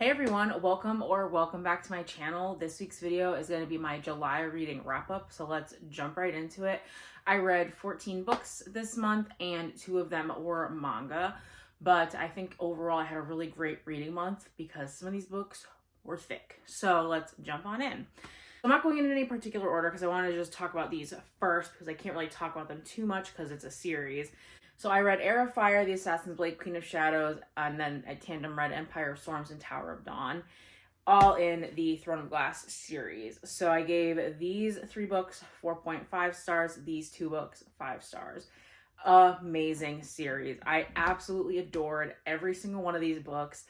Hey everyone, welcome back to my channel. This week's video is going to be my July reading wrap up, so let's jump right into it. I read 14 books this month and 2 of them were manga, but I think overall I had a really great reading month because some of these books were thick. So let's jump on in. I'm not going in any particular order because I want to just talk about these first because I can't really talk about them too much because it's a series. So I read Heir of Fire, The Assassin's Blade, Queen of Shadows, and then I tandem read Empire of Storms and Tower of Dawn, all in the Throne of Glass series. So I gave these 3 books 4.5 stars, these 2 books 5 stars. Amazing series. I absolutely adored every single one of these books.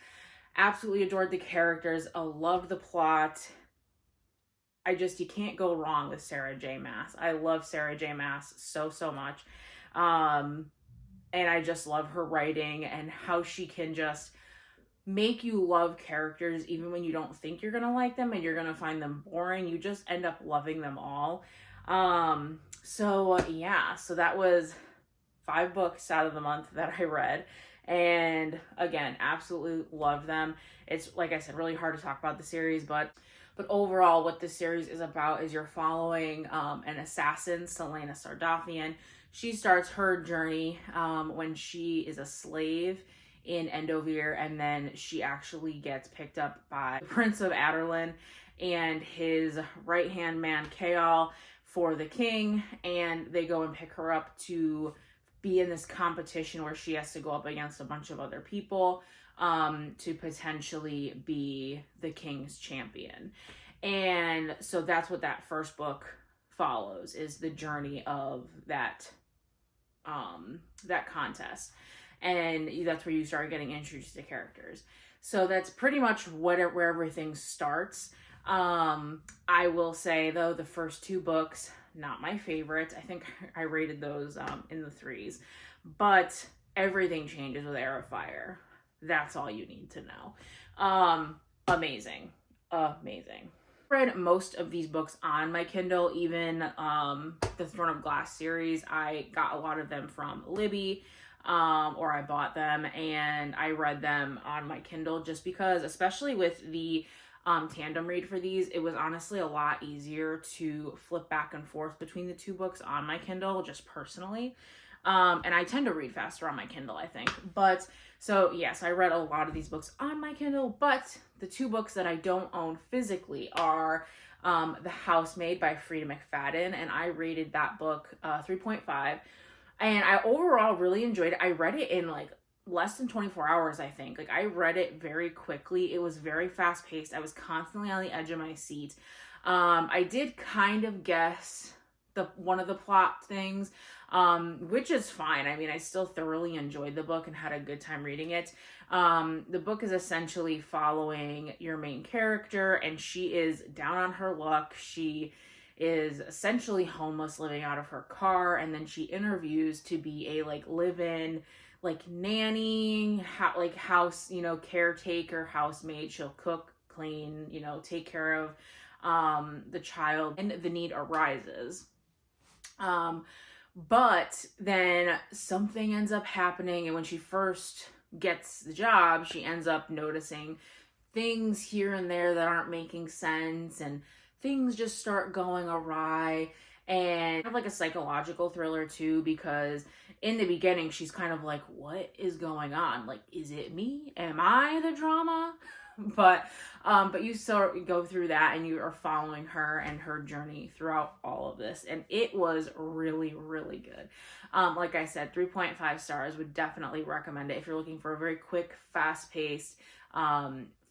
Absolutely adored the characters. I loved the plot. You can't go wrong with Sarah J. Maas. I love Sarah J. Maas so much. And I just love her writing and how she can just make you love characters even when you don't think you're gonna like them and you're gonna find them boring. You just end up loving them all. So that was 5 books out of the month that I read. And again, absolutely love them. It's, like I said, really hard to talk about the series, but overall what this series is about is you're following an assassin, Selena Sardothien. She starts her journey when she is a slave in Endovir, and then she actually gets picked up by the Prince of Aderlin and his right-hand man, Kaal, for the king, and they go and pick her up to be in this competition where she has to go up against a bunch of other people to potentially be the king's champion. And so that's what that first book follows, is the journey of that contest. And that's where you start getting introduced to characters. So that's pretty much where everything starts. I will say, though, the first 2 books, not my favorite. I think I rated those in the 3s. But everything changes with Heir of Fire. That's all you need to know. Amazing. Read most of these books on my Kindle. Even the Throne of Glass series, I got a lot of them from Libby, or I bought them and I read them on my Kindle just because, especially with the tandem read for these, it was honestly a lot easier to flip back and forth between the 2 books on my Kindle, just personally. And I tend to read faster on my Kindle, I think. But so yes, I read a lot of these books on my Kindle, but the 2 books that I don't own physically are The Housemaid by Frida McFadden, and I rated that book 3.5. And I overall really enjoyed it. I read it in like less than 24 hours, I think. Like, I read it very quickly. It was very fast paced. I was constantly on the edge of my seat. I did kind of guess one of the plot things, which is fine. I mean, I still thoroughly enjoyed the book and had a good time reading it. The book is essentially following your main character, and she is down on her luck. She is essentially homeless, living out of her car, and then she interviews to be a live-in nanny, house, caretaker, housemaid. She'll cook, clean, take care of the child, and the need arises. But then something ends up happening, and when she first gets the job, she ends up noticing things here and there that aren't making sense, and things just start going awry. And kind of like a psychological thriller too, because in the beginning she's kind of like, what is going on? Like, is it me? Am I the drama? But you sort of go through that, and you are following her and her journey throughout all of this, and it was really good. Like I said, 3.5 stars. Would definitely recommend it if you're looking for a very quick, fast-paced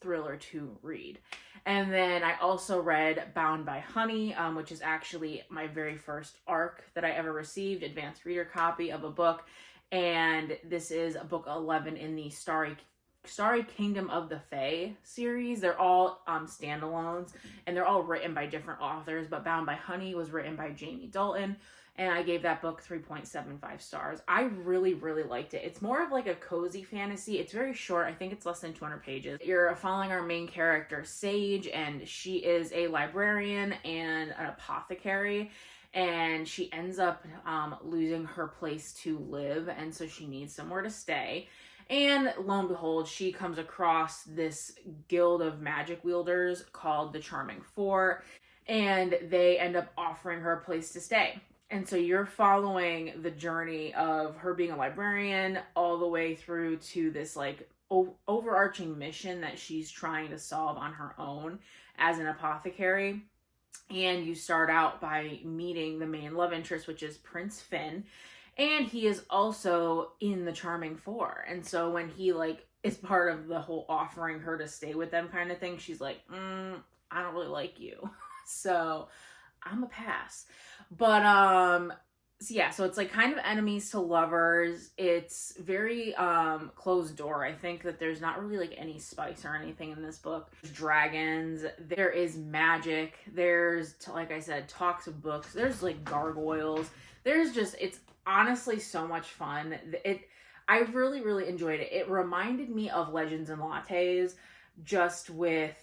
thriller to read. And then I also read Bound by Honey, which is actually my very first ARC that I ever received, advanced reader copy of a book, and this is book 11 in the Starry Kingdom of the Fae series. They're all standalones, and they're all written by different authors, but Bound by Honey was written by Jamie Dalton, and I gave that book 3.75 stars. I really liked it. It's more of like a cozy fantasy. It's very short. I think it's less than 200 pages. You're following our main character, Sage, and she is a librarian and an apothecary, and she ends up losing her place to live, and so she needs somewhere to stay. And lo and behold, she comes across this guild of magic wielders called the Charming Four, and they end up offering her a place to stay. And so you're following the journey of her being a librarian all the way through to this like overarching mission that she's trying to solve on her own as an apothecary. And you start out by meeting the main love interest, which is Prince Finn. And he is also in the Charming Four. And so when he like is part of the whole offering her to stay with them kind of thing, she's like, I don't really like you. So I'm a pass. But so yeah, so it's like kind of enemies to lovers. It's very closed door. I think that there's not really like any spice or anything in this book. There's dragons, there is magic, there's, like I said, talks of books, there's like gargoyles, there's just, it's honestly so much fun. I really, really enjoyed it. It reminded me of Legends and Lattes, just with,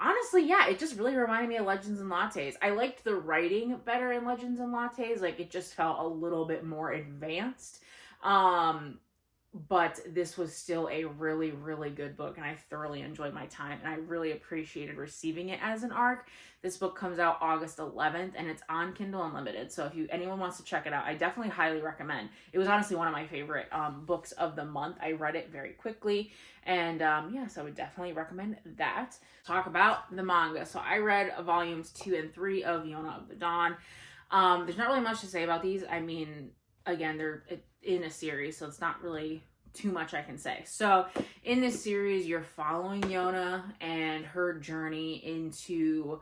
honestly, yeah, it just really reminded me of Legends and Lattes. I liked the writing better in Legends and Lattes. Like, it just felt a little bit more advanced. But this was still a really, really good book, and I thoroughly enjoyed my time, and I really appreciated receiving it as an ARC. This book comes out August 11th, and it's on Kindle Unlimited, so if anyone wants to check it out, I definitely highly recommend. It was honestly one of my favorite books of the month. I read it very quickly, and yes, I would definitely recommend that. Talk about the manga. So I read volumes 2 and 3 of Yona of the Dawn. There's not really much to say about these. I mean, again, they're in a series, so it's not really too much I can say. So in this series, you're following Yona and her journey into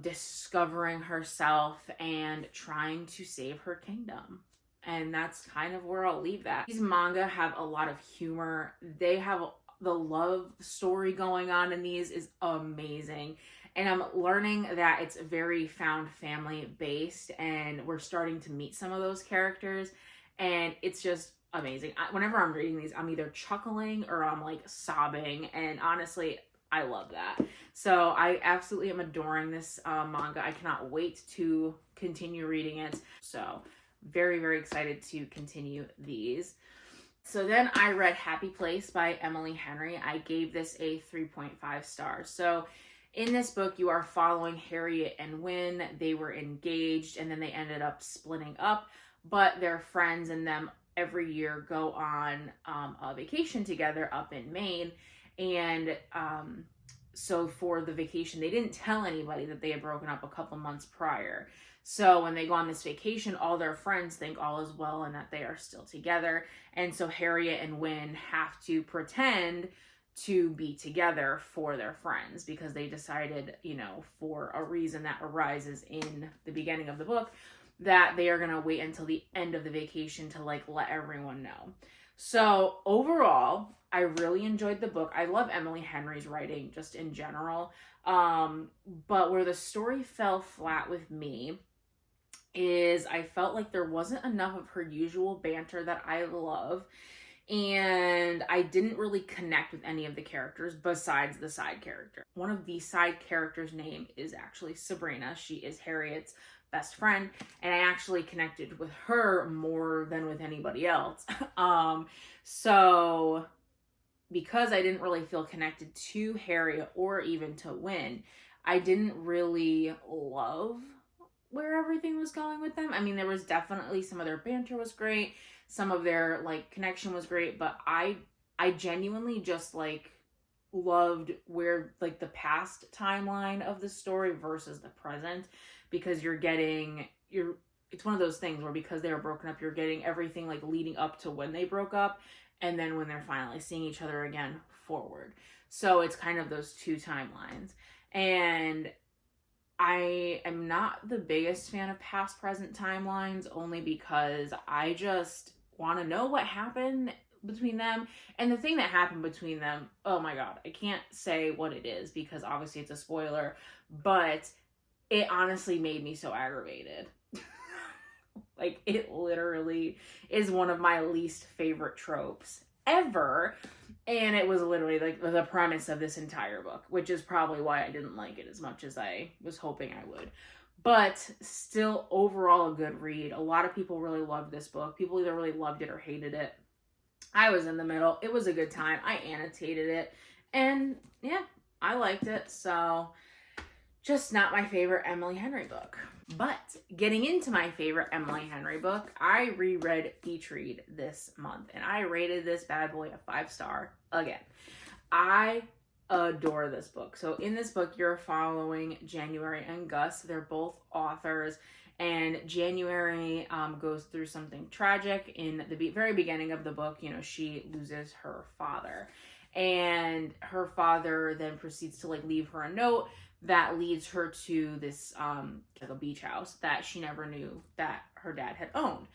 discovering herself and trying to save her kingdom. And that's kind of where I'll leave that. These manga have a lot of humor. They have the love story going on in these is amazing. And I'm learning that it's very found family based, and we're starting to meet some of those characters, and it's just amazing. Whenever I'm reading these, I'm either chuckling or I'm like sobbing, and honestly, I love that. So I absolutely am adoring this manga. I cannot wait to continue reading it. So very, very excited to continue these. So then I read Happy Place by Emily Henry. I gave this a 3.5 stars. So in this book, you are following Harriet and Wynne. They were engaged, and then they ended up splitting up, but their friends and them every year go on a vacation together up in Maine. And so for the vacation, they didn't tell anybody that they had broken up a couple months prior. So when they go on this vacation, all their friends think all is well and that they are still together. And so Harriet and Wynne have to pretend to be together for their friends, because they decided, you know, for a reason that arises in the beginning of the book, that they are going to wait until the end of the vacation to like let everyone know. So overall, I really enjoyed the book. I love Emily Henry's writing just in general. But where the story fell flat with me is I felt like there wasn't enough of her usual banter that I love. And I didn't really connect with any of the characters besides the side character. One of the side characters' name is actually Sabrina. She is Harriet's best friend, and I actually connected with her more than with anybody else. So because I didn't really feel connected to Harriet or even to Wynne, I didn't really love where everything was going with them. I mean, there was definitely some of their banter was great. Some of their like connection was great, but I genuinely just like loved where like the past timeline of the story versus the present, because it's one of those things where because they were broken up, you're getting everything like leading up to when they broke up, and then when they're finally seeing each other again forward. So it's kind of those two timelines. And I am not the biggest fan of past present timelines, only because I just want to know what happened between them. And the thing that happened between them, oh my god, I can't say what it is because obviously it's a spoiler, but it honestly made me so aggravated. Like, it literally is one of my least favorite tropes ever. And it was literally like the premise of this entire book, which is probably why I didn't like it as much as I was hoping I would. But still, overall, a good read. A lot of people really loved this book. People either really loved it or hated it. I was in the middle. It was a good time. I annotated it, and yeah, I liked it. So just not my favorite Emily Henry book. But getting into my favorite Emily Henry book, I reread Beach Read this month, and I rated this bad boy a 5-star again. I adore this book. So in this book, you're following January and Gus. They're both authors, and January goes through something tragic in the very beginning of the book. You know, she loses her father, and her father then proceeds to like leave her a note that leads her to this like a beach house that she never knew that her dad had owned.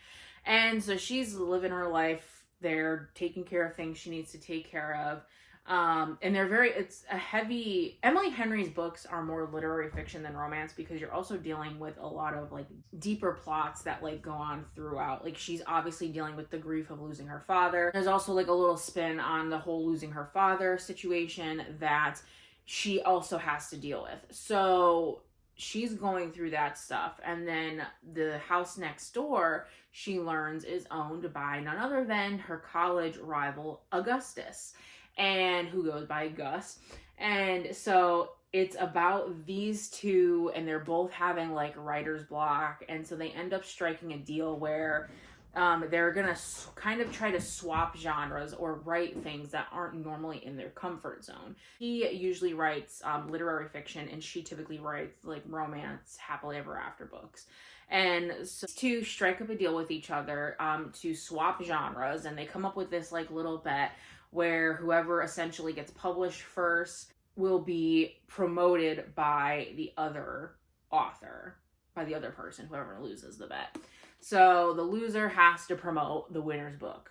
And so she's living her life there, taking care of things she needs to take care of. And it's a heavy, Emily Henry's books are more literary fiction than romance, because you're also dealing with a lot of like deeper plots that like go on throughout. Like she's obviously dealing with the grief of losing her father. There's also like a little spin on the whole losing her father situation that she also has to deal with. So she's going through that stuff. And then the house next door, she learns, is owned by none other than her college rival, Augustus, and who goes by Gus. And so it's about these two, and they're both having like writer's block. And so they end up striking a deal where they're gonna kind of try to swap genres or write things that aren't normally in their comfort zone. He usually writes literary fiction, and she typically writes like romance, happily ever after books. And so to strike up a deal with each other to swap genres, and they come up with this like little bet where whoever essentially gets published first will be promoted by the other author, by the other person, whoever loses the bet. So the loser has to promote the winner's book,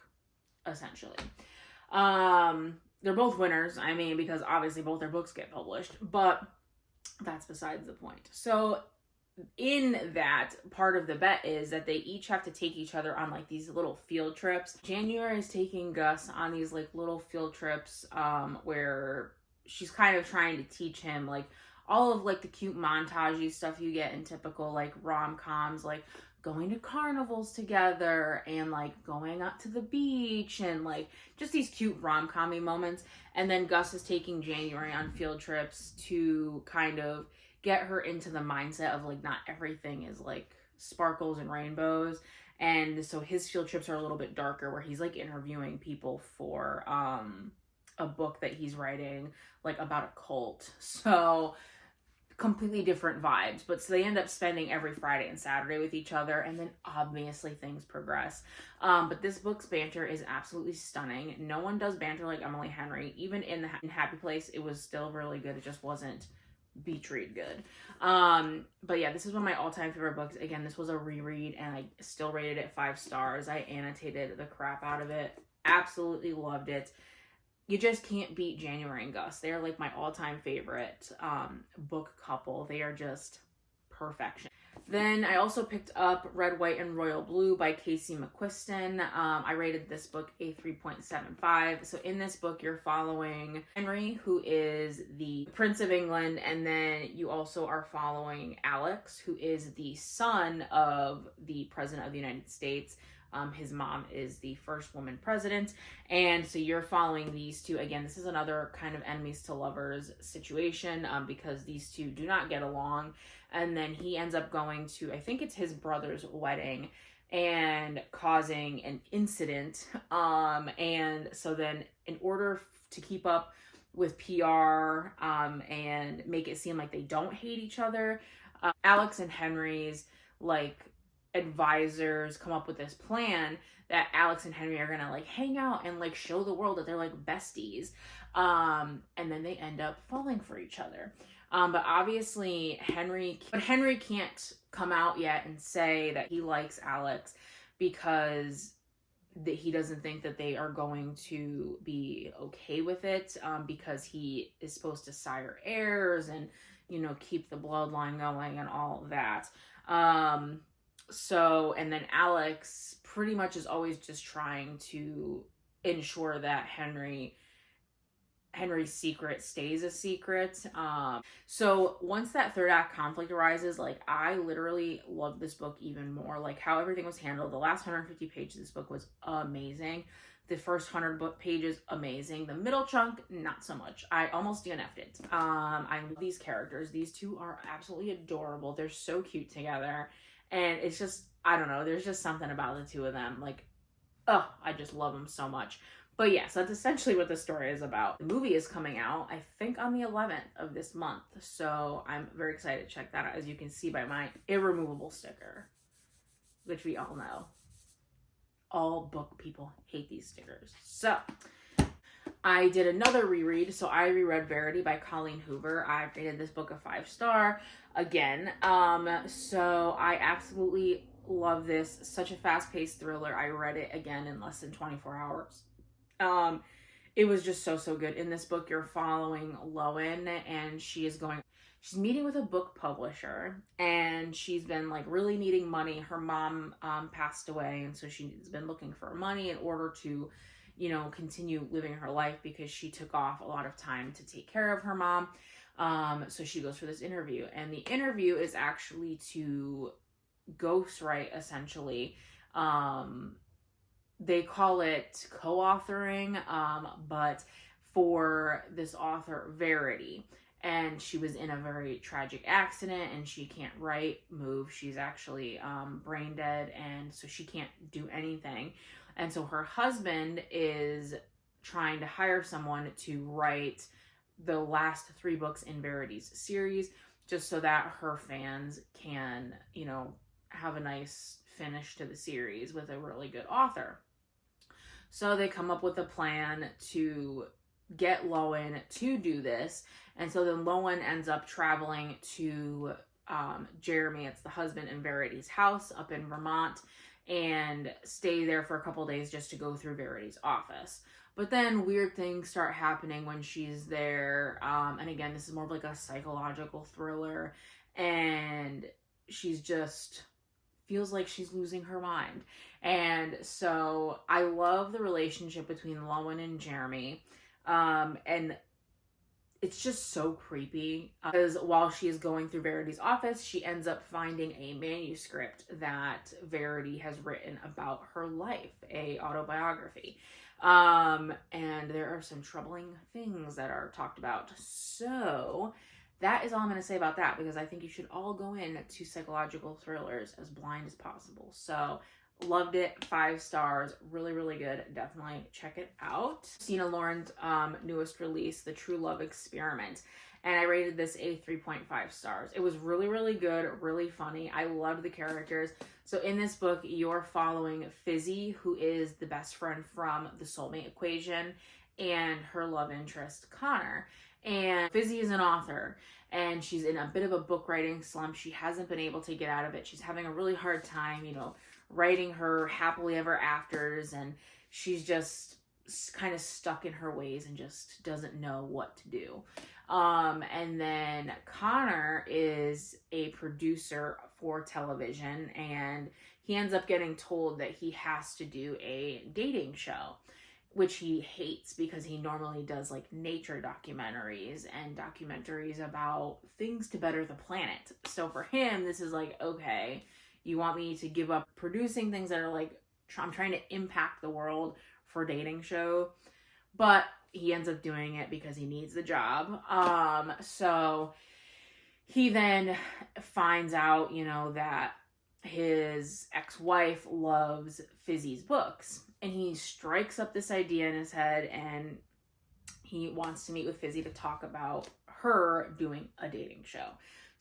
essentially. They're both winners, I mean, because obviously both their books get published, but that's besides the point. So in that, part of the bet is that they each have to take each other on like these little field trips. January is taking Gus on these like little field trips where she's kind of trying to teach him like all of like the cute montagey stuff you get in typical like rom-coms, like going to carnivals together and like going up to the beach and like just these cute rom-com-y moments. And then Gus is taking January on field trips to kind of get her into the mindset of like not everything is like sparkles and rainbows. And so his field trips are a little bit darker, where he's like interviewing people for a book that he's writing like about a cult. So completely different vibes, but so they end up spending every Friday and Saturday with each other, and then obviously things progress. But this book's banter is absolutely stunning. No one does banter like Emily Henry. Even in Happy Place, it was still really good. It just wasn't Beach Read good. But yeah, this is one of my all-time favorite books. Again, this was a reread, and I still rated it 5 stars. I annotated the crap out of it. Absolutely loved it. You just can't beat January and Gus. They're like my all-time favorite book couple. They are just perfection. Then I also picked up Red, White, and Royal Blue by Casey McQuiston. I rated this book a 3.75. So in this book, you're following Henry, who is the Prince of England, and then you also are following Alex, who is the son of the President of the United States. His mom is the first woman president. And so you're following these two. Again, this is another kind of enemies to lovers situation because these two do not get along. And then he ends up going to, I think it's his brother's wedding, and causing an incident. And so then in order to keep up with PR and make it seem like they don't hate each other, Alex and Henry's like advisors come up with this plan that Alex and Henry are gonna like hang out and like show the world that they're like besties, and then they end up falling for each other. But obviously Henry can't come out yet and say that he likes Alex, because he doesn't think that they are going to be okay with it, because he is supposed to sire heirs and, you know, keep the bloodline going and all of that. So, and then Alex pretty much is always just trying to ensure that Henry's secret stays a secret. So once that third act conflict arises, like I literally love this book even more. Like how everything was handled. The last 150 pages of this book was amazing. The first 100 book pages, amazing. The middle chunk, not so much. I almost DNF'd it. I love these characters. These two are absolutely adorable. They're so cute together. And it's just, I don't know, there's just something about the two of them. Like, oh, I just love them so much. But yes, that's essentially what the story is about. The movie is coming out, I think, on the 11th of this month. So I'm very excited to check that out, as you can see by my irremovable sticker, which we all know. All book people hate these stickers. So I did another reread. So I reread Verity by Colleen Hoover. I rated this book a 5-star again. So I absolutely love this. Such a fast-paced thriller. I read it again in less than 24 hours. It was just so good. In this book, you're following Lowen, and she's meeting with a book publisher, and she's been like really needing money. Her mom passed away, and so she's been looking for money in order to, you know, continue living her life, because she took off a lot of time to take care of her mom. So she goes for this interview, and the interview is actually to ghostwrite, essentially. They call it co-authoring, but for this author, Verity. And she was in a very tragic accident, and she can't move. She's actually brain dead, and so she can't do anything. And so her husband is trying to hire someone to write the last 3 books in Verity's series, just so that her fans can, you know, have a nice finish to the series with a really good author. So they come up with a plan to get Lowen to do this. And so then Lowen ends up traveling to Jeremy, it's the husband, in Verity's house up in Vermont, and stay there for a couple days just to go through Verity's office. But then weird things start happening when she's there. And again, this is more of like a psychological thriller, and she's just feels like she's losing her mind. And so I love the relationship between Lowen and Jeremy. And it's just so creepy, because while she is going through Verity's office, she ends up finding a manuscript that Verity has written about her life, a autobiography. And there are some troubling things that are talked about. So that is all I'm going to say about that, because I think you should all go into psychological thrillers as blind as possible. So loved it, 5 stars, really good. Definitely check it out. Sina Lauren's newest release, The True Love Experiment, and I rated this a 3.5 stars. It was really good, really funny. I loved the characters. So in this book, you're following Fizzy, who is the best friend from the soulmate equation, and her love interest, Connor. And Fizzy is an author, and she's in a bit of a book writing slump. She hasn't been able to get out of it. She's having a really hard time, you know, writing her happily ever afters, and she's just kind of stuck in her ways and just doesn't know what to do. And then Connor is a producer for television, and he ends up getting told that he has to do a dating show, which he hates, because he normally does like nature documentaries and documentaries about things to better the planet. So for him, this is like, okay, you want me to give up producing things that are like, I'm trying to impact the world for a dating show. But he ends up doing it because he needs the job. So he then finds out, you know, that his ex-wife loves Fizzy's books, and he strikes up this idea in his head, and he wants to meet with Fizzy to talk about her doing a dating show.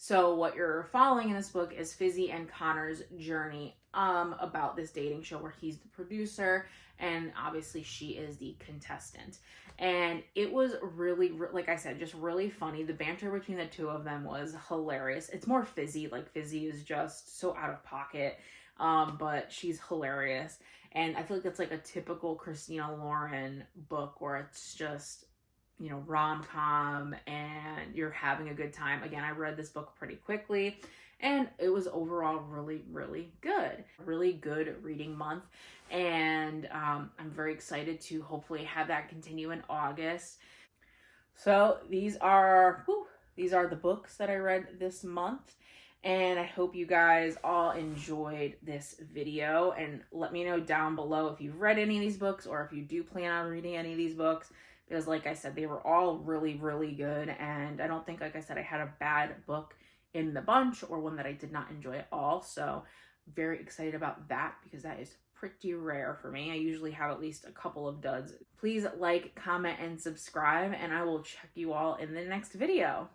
So what you're following in this book is Fizzy and Connor's journey about this dating show, where he's the producer and obviously she is the contestant. And it was really, like I said, just really funny. The banter between the two of them was hilarious. It's more Fizzy. Like, Fizzy is just so out of pocket, but she's hilarious. And I feel like it's like a typical Christina Lauren book, where it's just, you know, rom-com and you're having a good time. Again, I read this book pretty quickly, and it was overall really good. Really good reading month. And I'm very excited to hopefully have that continue in August. So these are the books that I read this month. And I hope you guys all enjoyed this video, and let me know down below if you've read any of these books or if you do plan on reading any of these books, because like I said, they were all really, really good. And I don't think, like I said, I had a bad book in the bunch or one that I did not enjoy at all. So very excited about that, because that is pretty rare for me. I usually have at least a couple of duds. Please like, comment, and subscribe, and I will check you all in the next video.